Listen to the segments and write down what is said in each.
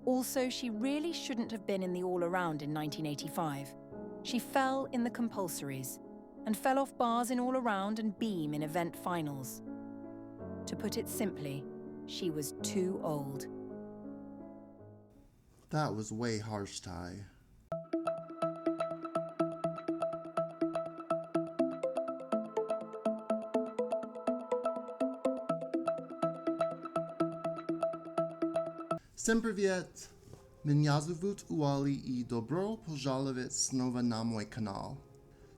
Also, she really shouldn't have been in the all-around in 1985. She fell in the compulsories and fell off bars in all-around and beam in event finals. To put it simply, she was too old. That was way harsh, Ty. Всем привет! Меня зовут Uali и добро пожаловать снова на мой канал.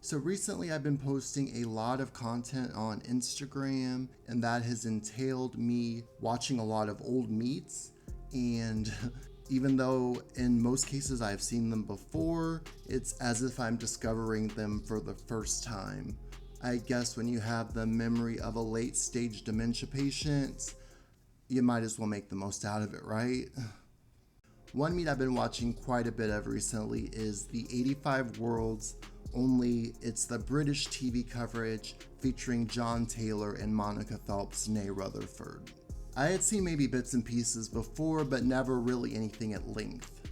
So recently I've been posting a lot of content on Instagram, and that has entailed me watching a lot of old meets, and even though in most cases I've seen them before, it's as if I'm discovering them for the first time. I guess when you have the memory of a late stage dementia patient, you might as well make the most out of it, right? One meet I've been watching quite a bit of recently is the 85 Worlds, only it's the British TV coverage featuring John Taylor and Monica Phelps née Rutherford. I had seen maybe bits and pieces before, but never really anything at length.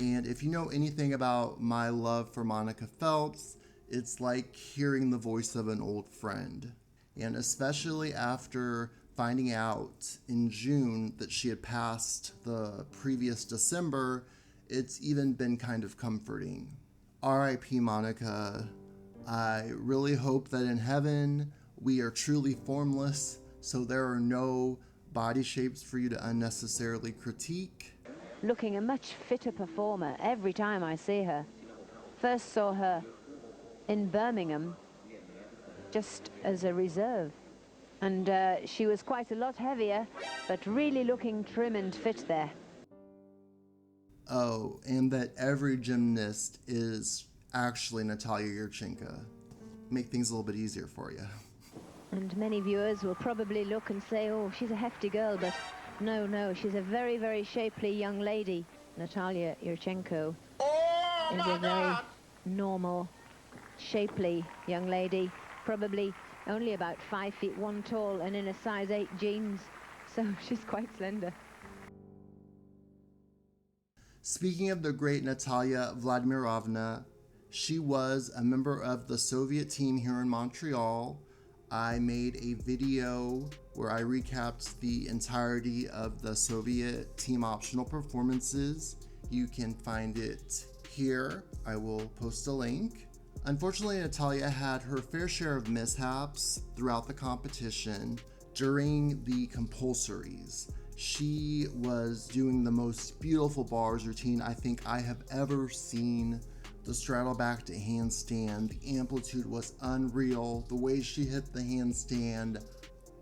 And if you know anything about my love for Monica Phelps, it's like hearing the voice of an old friend. And especially after finding out in June that she had passed the previous December, it's even been kind of comforting. R.I.P. Monica. I really hope that in heaven we are truly formless, so there are no body shapes for you to unnecessarily critique. Looking a much fitter performer every time I see her. First saw her in Birmingham just as a reserve, and she was quite a lot heavier, but really looking trim and fit there. Oh, and that every gymnast is actually Natalia Yurchenko. Make things a little bit easier for you. And many viewers will probably look and say, oh, she's a hefty girl, but no, she's a very, very shapely young lady. Natalia Yurchenko is a very normal, shapely young lady, probably only about 5 feet 1 tall and in a size 8 jeans, so she's quite slender. Speaking of the great Natalia Vladimirovna, she was a member of the Soviet team here in Montreal. I made a video where I recapped the entirety of the Soviet team optional performances. You can find it here. I will post a link. Unfortunately, Natalia had her fair share of mishaps throughout the competition during the compulsories. She was doing the most beautiful bars routine I think I have ever seen. The straddle back to handstand, the amplitude was unreal. The way she hit the handstand,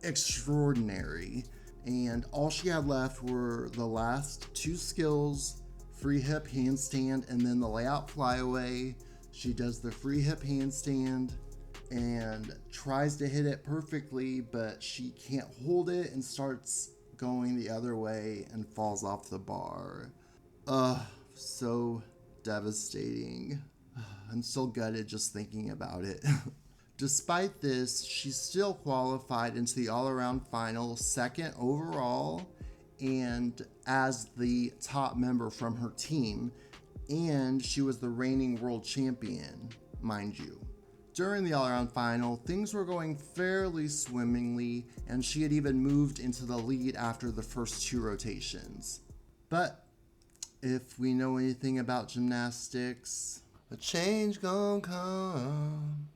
extraordinary. And all she had left were the last 2 skills, free hip handstand and then the layout flyaway. She does the free hip handstand and tries to hit it perfectly, but she can't hold it and starts going the other way and falls off the bar. So devastating. I'm still gutted just thinking about it. Despite this, she still qualified into the all-around final, 2nd overall, and as the top member from her team, and she was the reigning world champion, mind you. During the all-around final, things were going fairly swimmingly, and she had even moved into the lead after the first 2 rotations. But if we know anything about gymnastics, a change gon' come.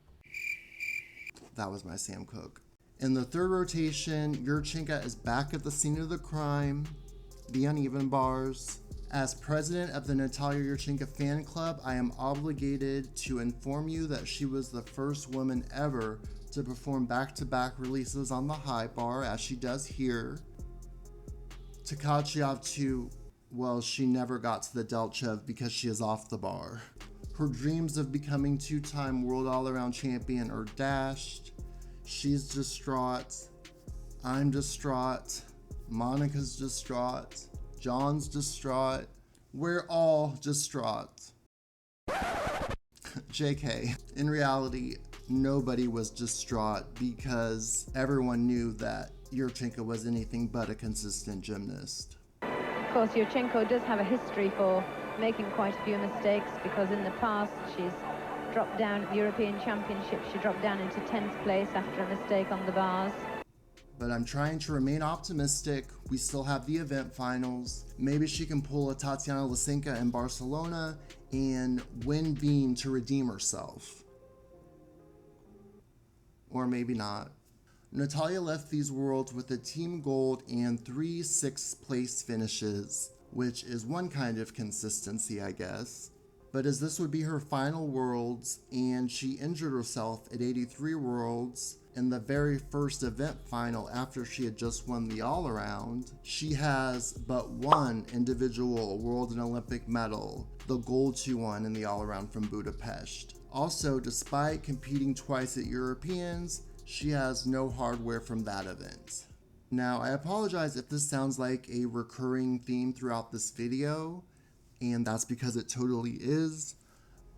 That was my Sam Cooke. In the 3rd rotation, Yurchenko is back at the scene of the crime, the uneven bars. As president of the Natalia Yurchenko fan club, I am obligated to inform you that she was the first woman ever to perform back-to-back releases on the high bar, as she does here. Tkachyov, well, she never got to the Delchev because she is off the bar. Her dreams of becoming 2-time world all-around champion are dashed. She's distraught. I'm distraught. Monica's distraught. John's distraught. We're all distraught. JK. In reality, nobody was distraught because everyone knew that Yurchenko was anything but a consistent gymnast. course, Yurchenko does have a history for making quite a few mistakes, because in the past she's dropped down at the European Championship. She dropped down into 10th place after a mistake on the bars. But I'm trying to remain optimistic. We still have the event finals. Maybe she can pull a TaTyana Lysenko in Barcelona and win beam to redeem herself. Or maybe not. Natalia left these worlds with a team gold and 3 6th place finishes, which is one kind of consistency, I guess. But as this would be her final worlds, and she injured herself at 83 worlds in the very first event final after she had just won the all-around, she has but one individual world and Olympic medal, the gold she won in the all-around from Budapest. Also, despite competing twice at Europeans, she has no hardware from that event. Now, I apologize if this sounds like a recurring theme throughout this video, and that's because it totally is,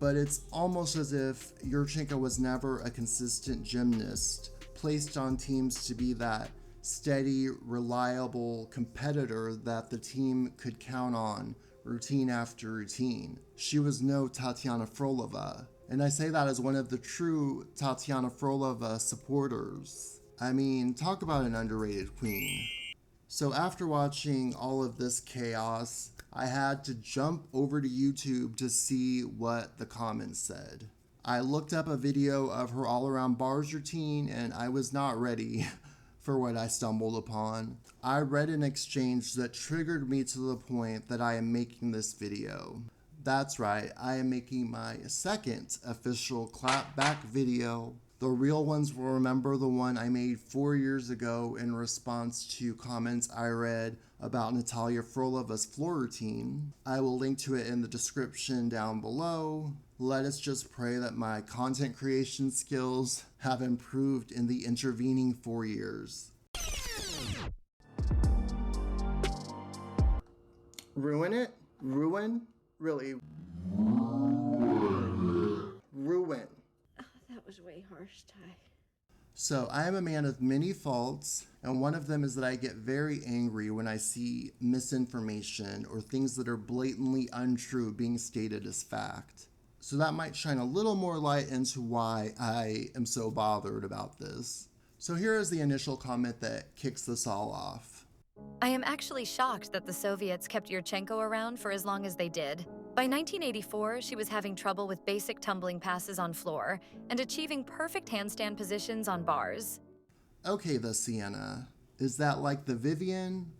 but it's almost as if Yurchenko was never a consistent gymnast, placed on teams to be that steady, reliable competitor that the team could count on routine after routine. She was no Tatiana Frolova. And I say that as one of the true Tatiana Frolova supporters. I mean, talk about an underrated queen. So after watching all of this chaos, I had to jump over to YouTube to see what the comments said. I looked up a video of her all-around bars routine, and I was not ready for what I stumbled upon. I read an exchange that triggered me to the point that I am making this video. That's right, I am making my second official clapback video. The real ones will remember the one I made 4 years ago in response to comments I read about Natalia Frolova's floor routine. I will link to it in the description down below. Let us just pray that my content creation skills have improved in the intervening 4 years. Ruin it? Ruin? Really? Ruin. Oh, that was way harsh, Ty. So I am a man of many faults, and one of them is that I get very angry when I see misinformation or things that are blatantly untrue being stated as fact. So that might shine a little more light into why I am so bothered about this. So here is the initial comment that kicks this all off. I am actually shocked that the Soviets kept Yurchenko around for as long as they did. By 1984, she was having trouble with basic tumbling passes on floor and achieving perfect handstand positions on bars. Okay, TheSienna. Is that like the Vivian?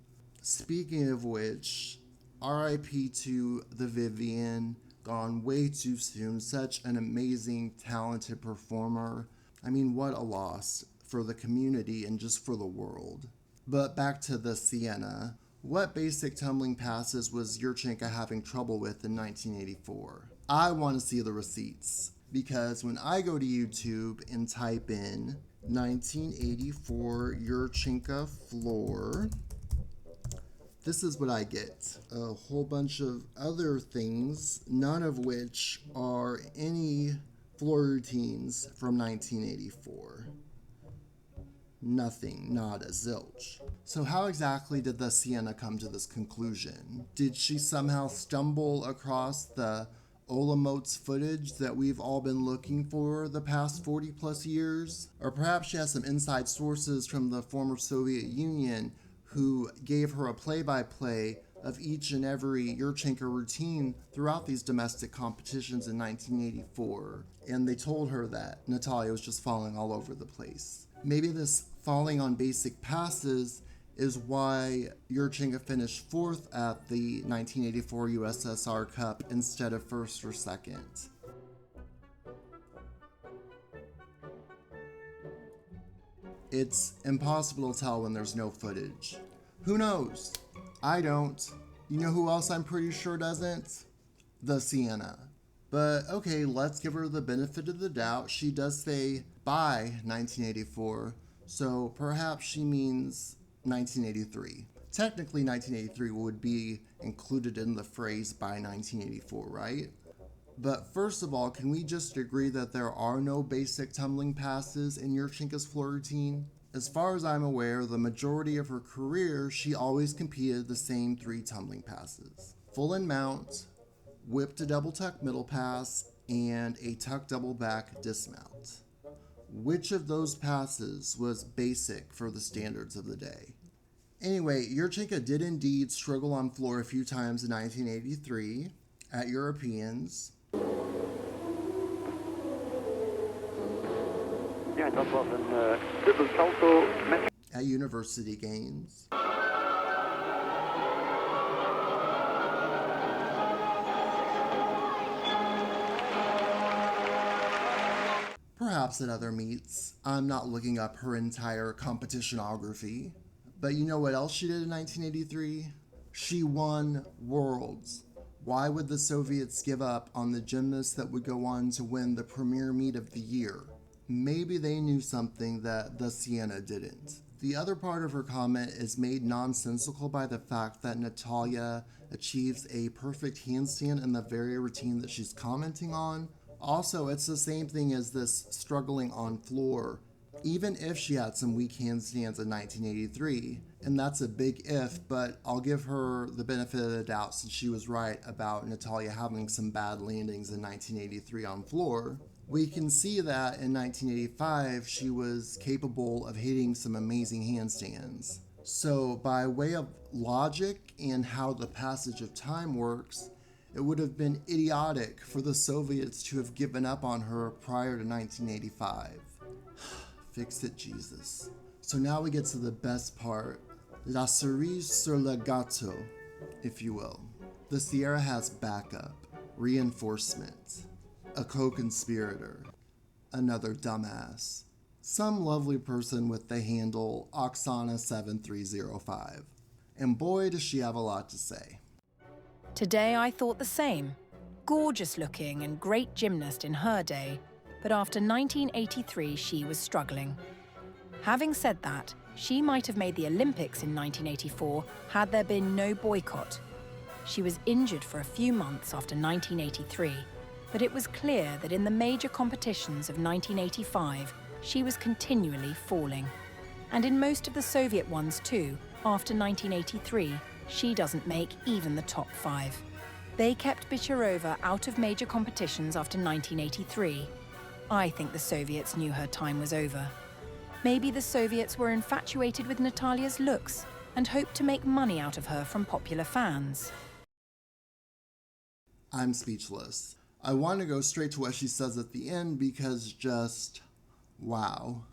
Speaking of which, RIP to the Vivian, gone way too soon. Such an amazing, talented performer. I mean, what a loss for the community and just for the world. But back to TheSienna. What basic tumbling passes was Yurchenko having trouble with in 1984? I want to see the receipts, because when I go to YouTube and type in 1984 Yurchenko floor, this is what I get. A whole bunch of other things, none of which are any floor routines from 1984. Nothing, not a zilch. So how exactly did TheSienna come to this conclusion? Did she somehow stumble across the Olomouc footage that we've all been looking for the past 40 plus years? Or perhaps she has some inside sources from the former Soviet Union who gave her a play-by-play of each and every Yurchenko routine throughout these domestic competitions in 1984. And they told her that Natalia was just falling all over the place. Maybe this falling on basic passes is why Yurchenko finished 4th at the 1984 USSR Cup instead of 1st or 2nd. It's impossible to tell when there's no footage. Who knows? I don't. You know who else I'm pretty sure doesn't? TheSienna. But okay, let's give her the benefit of the doubt. She does say by 1984, so perhaps she means 1983. Technically, 1983 would be included in the phrase by 1984, right? But first of all, can we just agree that there are no basic tumbling passes in Yurchenko's floor routine? As far as I'm aware, the majority of her career, she always competed the same 3 tumbling passes. Full and mount, whip to double tuck middle pass, and a tuck double back dismount. Which of those passes was basic for the standards of the day? Anyway, Yurchenko did indeed struggle on floor a few times in 1983 at Europeans. Ja, dat was een dubbel salto met... At university games. Perhaps at other meets. I'm not looking up her entire competitionography. But you know what else she did in 1983? She won Worlds. Why would the Soviets give up on the gymnasts that would go on to win the premier meet of the year? Maybe they knew something that TheSienna didn't. The other part of her comment is made nonsensical by the fact that Natalia achieves a perfect handstand in the very routine that she's commenting on. Also, it's the same thing as this struggling on floor, even if she had some weak handstands in 1983. And that's a big if, but I'll give her the benefit of the doubt since she was right about Natalia having some bad landings in 1983 on floor. We can see that in 1985 she was capable of hitting some amazing handstands. So by way of logic and how the passage of time works, it would have been idiotic for the Soviets to have given up on her prior to 1985. Fix it, Jesus. So now we get to the best part, la cerise sur le gâteau, if you will. The Sierra has backup, reinforcement, a co-conspirator, another dumbass, some lovely person with the handle Oksana7305. And boy, does she have a lot to say. Today I thought the same. Gorgeous looking and great gymnast in her day, but after 1983 she was struggling. Having said that, she might have made the Olympics in 1984 had there been no boycott. She was injured for a few months after 1983, but it was clear that in the major competitions of 1985, she was continually falling. And in most of the Soviet ones too, after 1983, she doesn't make even the top 5. They kept Bichirova out of major competitions after 1983. I think the Soviets knew her time was over. Maybe the Soviets were infatuated with Natalia's looks and hoped to make money out of her from popular fans. I'm speechless. I want to go straight to what she says at the end because just, wow.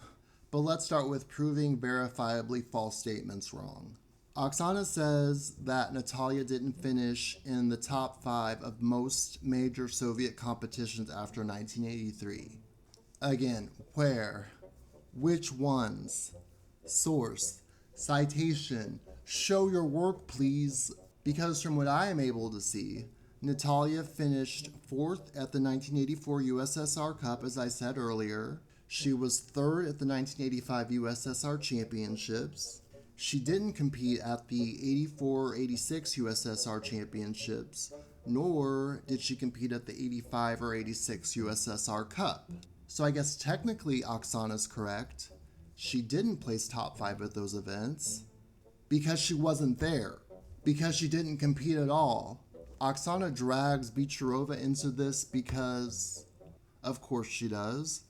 But let's start with proving verifiably false statements wrong. Oksana says that Natalia didn't finish in the top 5 of most major Soviet competitions after 1983. Again, where? Which ones? Source, citation, show your work please. Because from what I am able to see, Natalia finished 4th at the 1984 USSR Cup, as I said earlier. She was 3rd at the 1985 USSR Championships. She didn't compete at the 84-86 USSR Championships, nor did she compete at the 85 or 86 USSR Cup. So I guess technically Oksana's correct. She didn't place top 5 at those events because she wasn't there, because she didn't compete at all. Oksana drags Bichirova into this because, of course she does.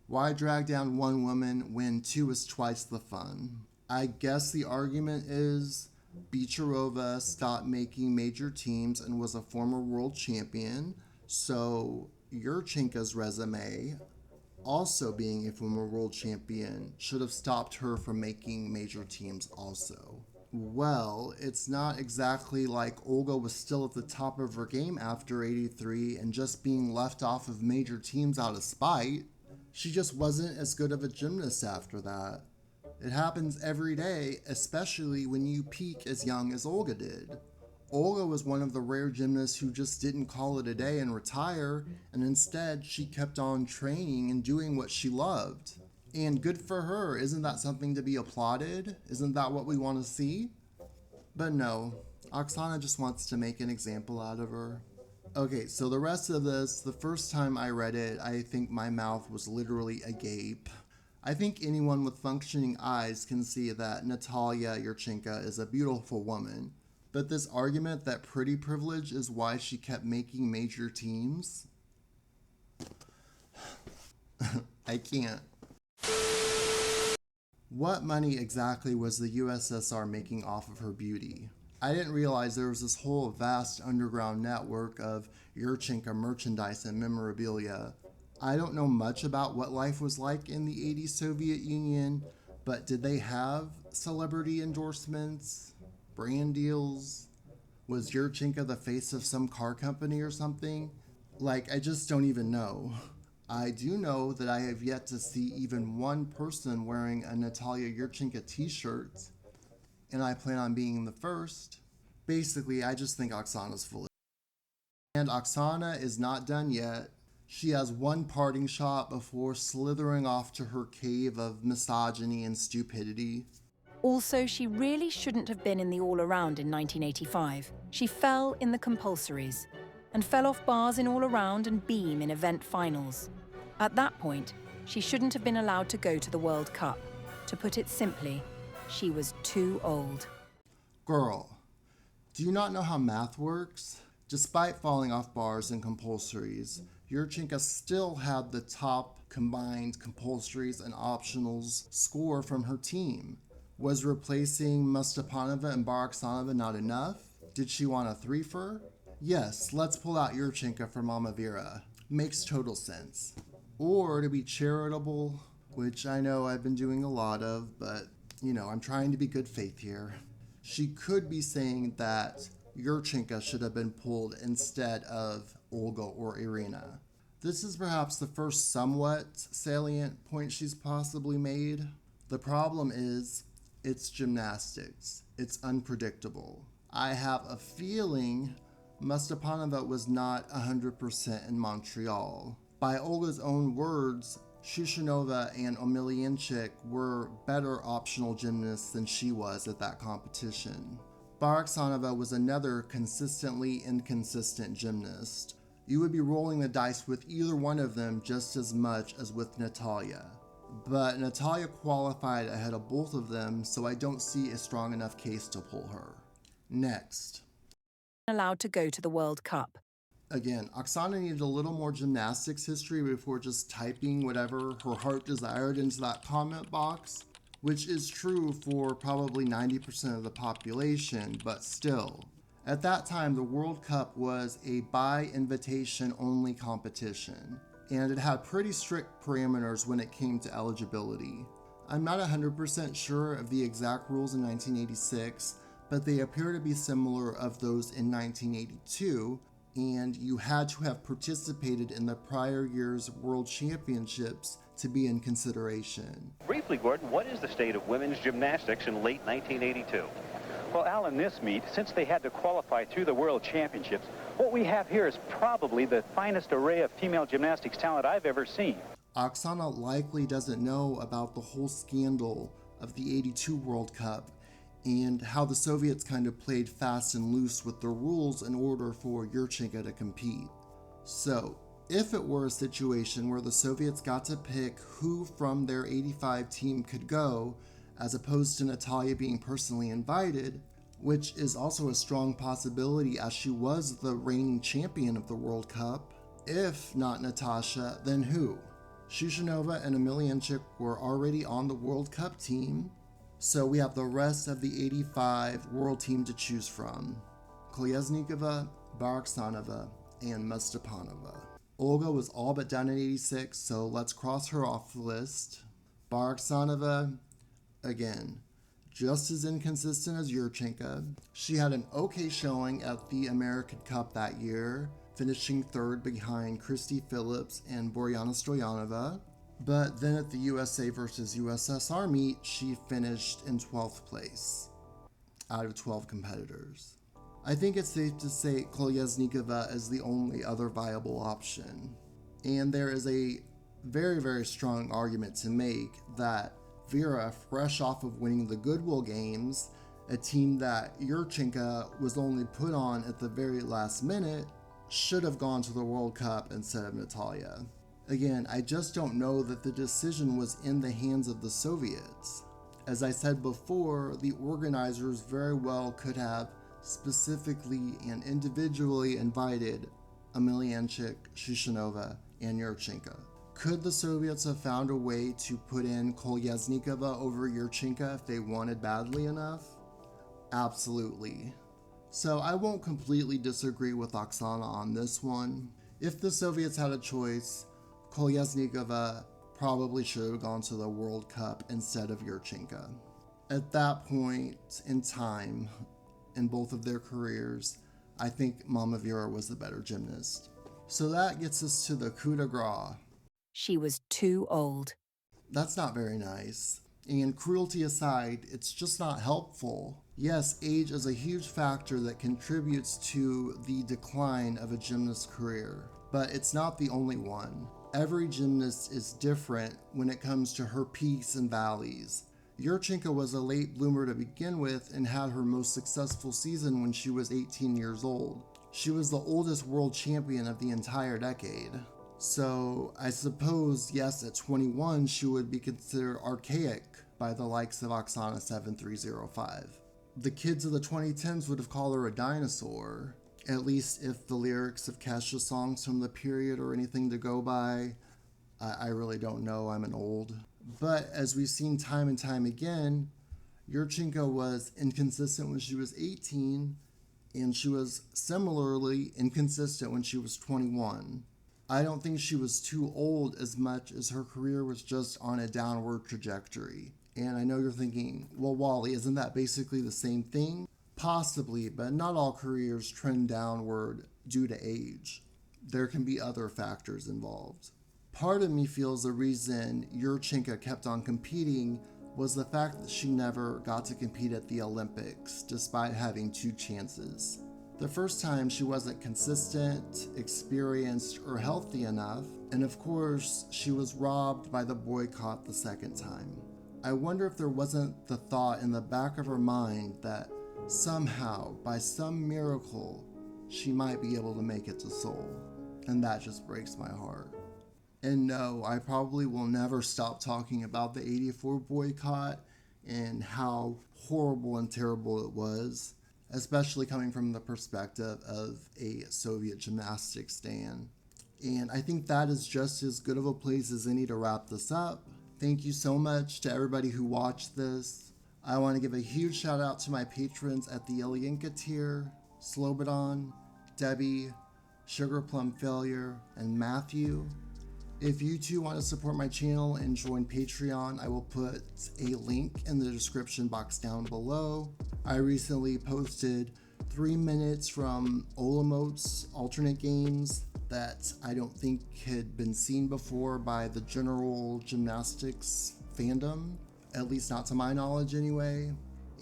Why drag down one woman when 2 is twice the fun? I guess the argument is Bichirova stopped making major teams and was a former world champion, so Yurchenko's resume, also being a former world champion, should have stopped her from making major teams also. Well, it's not exactly like Olga was still at the top of her game after 83 and just being left off of major teams out of spite. She just wasn't as good of a gymnast after that. It happens every day, especially when you peak as young as Olga did. Olga was one of the rare gymnasts who just didn't call it a day and retire, and instead she kept on training and doing what she loved. And good for her, isn't that something to be applauded? Isn't that what we want to see? But no, Oksana just wants to make an example out of her. Okay, so the rest of this, the first time I read it, I think my mouth was literally agape. I think anyone with functioning eyes can see that Natalia Yurchenko is a beautiful woman. But this argument that pretty privilege is why she kept making major teams? I can't. What money exactly was the USSR making off of her beauty? I didn't realize there was this whole vast underground network of Yurchenko merchandise and memorabilia. I don't know much about what life was like in the 80s Soviet Union, but did they have celebrity endorsements, brand deals? Was Yurchenko the face of some car company or something? I just don't even know. I do know that I have yet to see even one person wearing a Natalia Yurchenko t-shirt, and I plan on being the first. Basically, I just think Oksana's full of shit. And Oksana is not done yet. She has one parting shot before slithering off to her cave of misogyny and stupidity. Also, she really shouldn't have been in the all-around in 1985. She fell in the compulsories and fell off bars in all-around and beam in event finals. At that point, she shouldn't have been allowed to go to the World Cup. To put it simply, she was too old. Girl, do you not know how math works? Despite falling off bars and compulsories, Yurchenko still had the top combined compulsories and optionals score from her team. Was replacing Mustapanova and Baroksanova not enough? Did she want a threefer? Yes, let's pull out Yurchenko for Mama Vera. Makes total sense. Or to be charitable, which I know I've been doing a lot of, but I'm trying to be good faith here. She could be saying that Yurchenko should have been pulled instead of Olga or Irina. This is perhaps the first somewhat salient point she's possibly made. The problem is, it's gymnastics. It's unpredictable. I have a feeling Mustapanova was not 100% in Montreal. By Olga's own words, Shushanova and Omelianchik were better optional gymnasts than she was at that competition. Baroksanova was another consistently inconsistent gymnast. You would be rolling the dice with either one of them just as much as with Natalia. But Natalia qualified ahead of both of them, so I don't see a strong enough case to pull her. Next. Allowed to go to the World Cup. Again, Oksana needed a little more gymnastics history before just typing whatever her heart desired into that comment box, which is true for probably 90% of the population, but still. At that time, the World Cup was a by invitation only competition, and it had pretty strict parameters when it came to eligibility. I'm not 100% sure of the exact rules in 1986, but they appear to be similar of those in 1982, and you had to have participated in the prior year's World Championships to be in consideration. Briefly, Gordon, what is the state of women's gymnastics in late 1982? Well, Al, in this meet, since they had to qualify through the World Championships, what we have here is probably the finest array of female gymnastics talent I've ever seen. Oksana likely doesn't know about the whole scandal of the '82 World Cup and how the Soviets kind of played fast and loose with the rules in order for Yurchenko to compete. So, if it were a situation where the Soviets got to pick who from their '85 team could go, as opposed to Natalia being personally invited, which is also a strong possibility as she was the reigning champion of the World Cup, if not Natasha, then who? Shushanova and Omelianchik were already on the World Cup team, so we have the rest of the '85 world team to choose from. Kolesnikova, Baroksanova, and Mustapanova. Olga was all but done in '86, so let's cross her off the list. Baroksanova, again, just as inconsistent as Yurchenko. She had an okay showing at the American Cup that year, finishing third behind Christy Phillips and Boryana Stoyanova. But then at the USA versus USSR meet, she finished in 12th place out of 12 competitors. I think it's safe to say Kolesnikova is the only other viable option. And there is a very, very strong argument to make that Vera, fresh off of winning the Goodwill Games, a team that Yurchenko was only put on at the very last minute, should have gone to the World Cup instead of Natalia. Again, I just don't know that the decision was in the hands of the Soviets. As I said before, the organizers very well could have specifically and individually invited Emelianchik, Shishinova, and Yurchenko. Could the Soviets have found a way to put in Kolyaznikova over Yurchenko if they wanted badly enough? Absolutely. So I won't completely disagree with Oksana on this one. If the Soviets had a choice, Kolyaznikova probably should have gone to the World Cup instead of Yurchenko. At that point in time, in both of their careers, I think Mama Vera was the better gymnast. So that gets us to the coup de grace. She was too old. That's not very nice. And cruelty aside, it's just not helpful. Yes, age is a huge factor that contributes to the decline of a gymnast's career, but it's not the only one. Every gymnast is different when it comes to her peaks and valleys. Yurchenko was a late bloomer to begin with and had her most successful season when she was 18 years old. She was the oldest world champion of the entire decade. So I suppose, yes, at 21, she would be considered archaic by the likes of Oksana 7305. The kids of the 2010s would have called her a dinosaur, at least if the lyrics of Kesha's songs from the period or anything to go by. I really don't know, I'm an old. But as we've seen time and time again, Yurchenko was inconsistent when she was 18, and she was similarly inconsistent when she was 21. I don't think she was too old as much as her career was just on a downward trajectory. And I know you're thinking, well, Wally, isn't that basically the same thing? Possibly, but not all careers trend downward due to age. There can be other factors involved. Part of me feels the reason Yurchenko kept on competing was the fact that she never got to compete at the Olympics, despite having 2 chances. The first time she wasn't consistent, experienced, or healthy enough, and of course, she was robbed by the boycott the second time. I wonder if there wasn't the thought in the back of her mind that somehow, by some miracle, she might be able to make it to Seoul. And that just breaks my heart. And no, I probably will never stop talking about the '84 boycott and how horrible and terrible it was, especially coming from the perspective of a Soviet gymnastics stan. And I think that is just as good of a place as any to wrap this up. Thank you so much to everybody who watched this. I want to give a huge shout out to my patrons at the Ilyenka tier, Slobodan, Debbie, Sugar Plum Failure, and Matthew. If you too want to support my channel and join Patreon, I will put a link in the description box down below. I recently posted 3 minutes from Olamote's alternate games that I don't think had been seen before by the general gymnastics fandom, at least not to my knowledge anyway.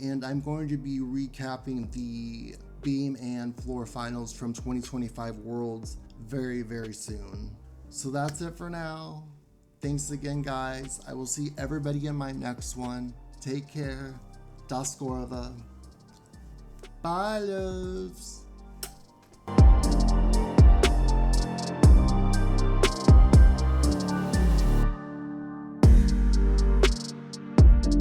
And I'm going to be recapping the beam and floor finals from 2025 Worlds very, very soon. So that's it for now. Thanks again, guys. I will see everybody in my next one. Take care. Discourse. Bye, loves.